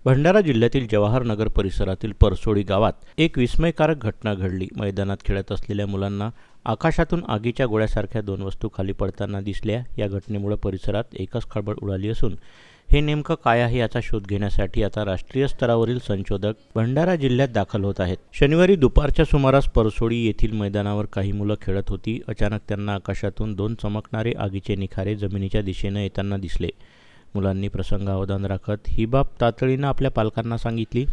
भंडारा जिल्ह्यातील जवाहरनगर परिसरातील परसोडी गावात एक विस्मयकारक घटना घडली। मैदानात खेळत असलेल्या मुलांना आकाशातून आगीच्या गोळ्यासारख्या दोन वस्तू खाली पडताना दिसल्या। या घटनेमुळे परिसरात एकच खळबळ उडाली असून हे नेमकं काय आहे याचा शोध घेण्यासाठी आता राष्ट्रीय स्तरावरील संशोधक भंडारा जिल्ह्यात दाखल होत आहेत। शनिवारी दुपारच्या सुमारास परसोडी येथील मैदानावर काही मुलं खेळत होती। अचानक त्यांना आकाशातून दोन चमकणारे आगीचे निखारे जमिनीच्या दिशेने येताना दिसले। मुलांनी प्रसंगावधान राखत ही बाब तातडीनं आपल्या पालकांना सांगितली।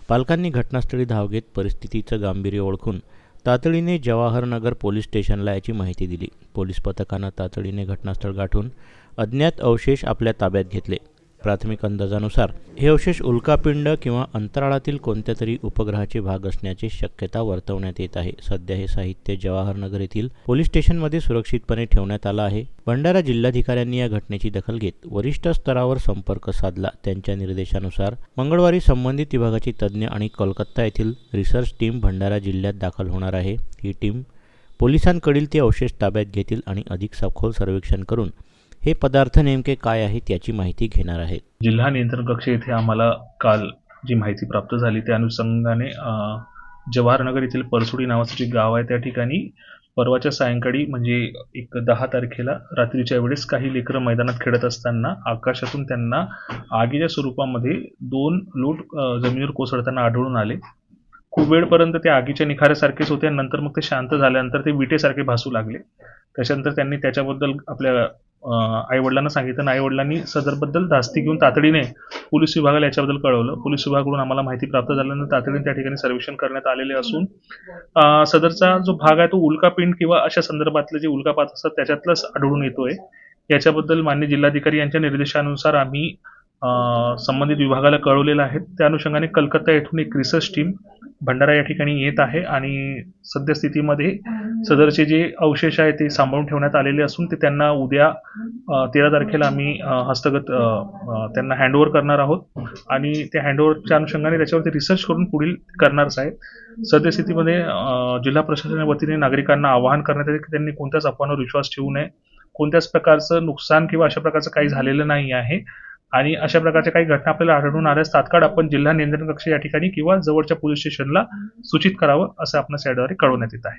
पालकांनी घटनास्थळी धाव घेत परिस्थितीचं गांभीर्य ओळखून तातडीने जवाहरनगर पोलीस स्टेशनला याची माहिती दिली। पोलीस पथकानं तातडीने घटनास्थळ गाठून अज्ञात अवशेष आपल्या ताब्यात घेतले। प्राथमिक अंदाजानुसार हे अवशेष उल्कापिंड किंवा अंतराळातील कोणत्या तरी उपग्रहाचे भाग असण्याची शक्यता वर्तवण्यात येत आहे। सध्या हे साहित्य जवाहरनगर येथील पोलीस स्टेशनमध्ये सुरक्षितपणे ठेवण्यात आलं आहे। भंडारा जिल्हाधिकाऱ्यांनी या घटनेची दखल घेत वरिष्ठ स्तरावर संपर्क साधला। त्यांच्या निर्देशानुसार मंगळवारी संबंधित विभागाची तज्ज्ञ आणि कोलकाता येथील रिसर्च टीम भंडारा जिल्ह्यात दाखल होणार आहे। ही टीम पोलिसांकडील ते अवशेष ताब्यात घेतील आणि अधिक सखोल सर्वेक्षण करून हे पदार्थ नेमके काय आहेत याची माहिती घेणार आहेत। जिल्हा नियंत्रण कक्ष येथे आम्हाला काल जी माहिती प्राप्त झाली त्या अनुषंगाने जवाहरनगर येथील परसोडी नावाचं जे गाव आहे त्या ठिकाणी परवाच्या सायंकाळी म्हणजे 10 तारखेला रात्रीच्या वेळेस काही लेकरं मैदानात खेळत असताना आकाशातून त्यांना आगीच्या स्वरूपामध्ये 2 लोट जमिनीवर कोसळताना आढळून आले। खूप वेळपर्यंत ते आगीच्या निखाऱ्यासारखेच होते। नंतर मग ते शांत झाल्यानंतर ते विटेसारखे भासू लागले। त्याच्यानंतर त्यांनी त्याच्याबद्दल आपल्या आईवडिलांना सांगितलं आणि आईवडिलांनी सदरबद्दल धास्ती घेऊन तातडीने पोलीस विभागाला याच्याबद्दल कळवलं। पोलीस विभागाकडून आम्हाला माहिती प्राप्त झाल्यानंतर तातडीने त्या ठिकाणी सर्वेक्षण करण्यात आलेले असून सदरचा जो भाग आहे तो उल्कापिंड किंवा अशा संदर्भातले जे उल्कापात असतात त्याच्यातलंच आढळून येतोय। याच्याबद्दल माननीय जिल्हाधिकारी यांच्या निर्देशानुसार आम्ही संबंधित विभागाला कळवलेलं आहे। त्या अनुषंगाने कलकत्ता येथून एक रिसर्च टीम भंडारा या ठिकाणी येत आहे आणि सद्यस्थितीमध्ये सदरचे जे अवशेष आहे ते सांभाळून ठेवण्यात आलेले असून ते त्यांना उद्या 13 तारखेला आम्ही हस्तगत त्यांना हँडओव्हर करणार आहोत आणि त्या हँडओव्हरच्या अनुषंगाने त्याच्यावरती रिसर्च करून पुढील करणारच आहे। सद्यस्थितीमध्ये जिल्हा प्रशासनाच्या वतीने नागरिकांना आवाहन करण्यात येते की त्यांनी कोणत्याच अफवांवर विश्वास ठेवू नये। कोणत्याच प्रकारचं नुकसान किंवा अशा प्रकारचं काही झालेलं नाही आहे आणि अशा प्रकारच्या काही घटना आपल्याला आढळून आल्यास तात्काळ आपण जिल्हा नियंत्रण कक्ष या ठिकाणी किंवा जवळच्या पोलीस स्टेशनला सूचित करावं असं आपणास याद्वारे कळवण्यात येत आहे।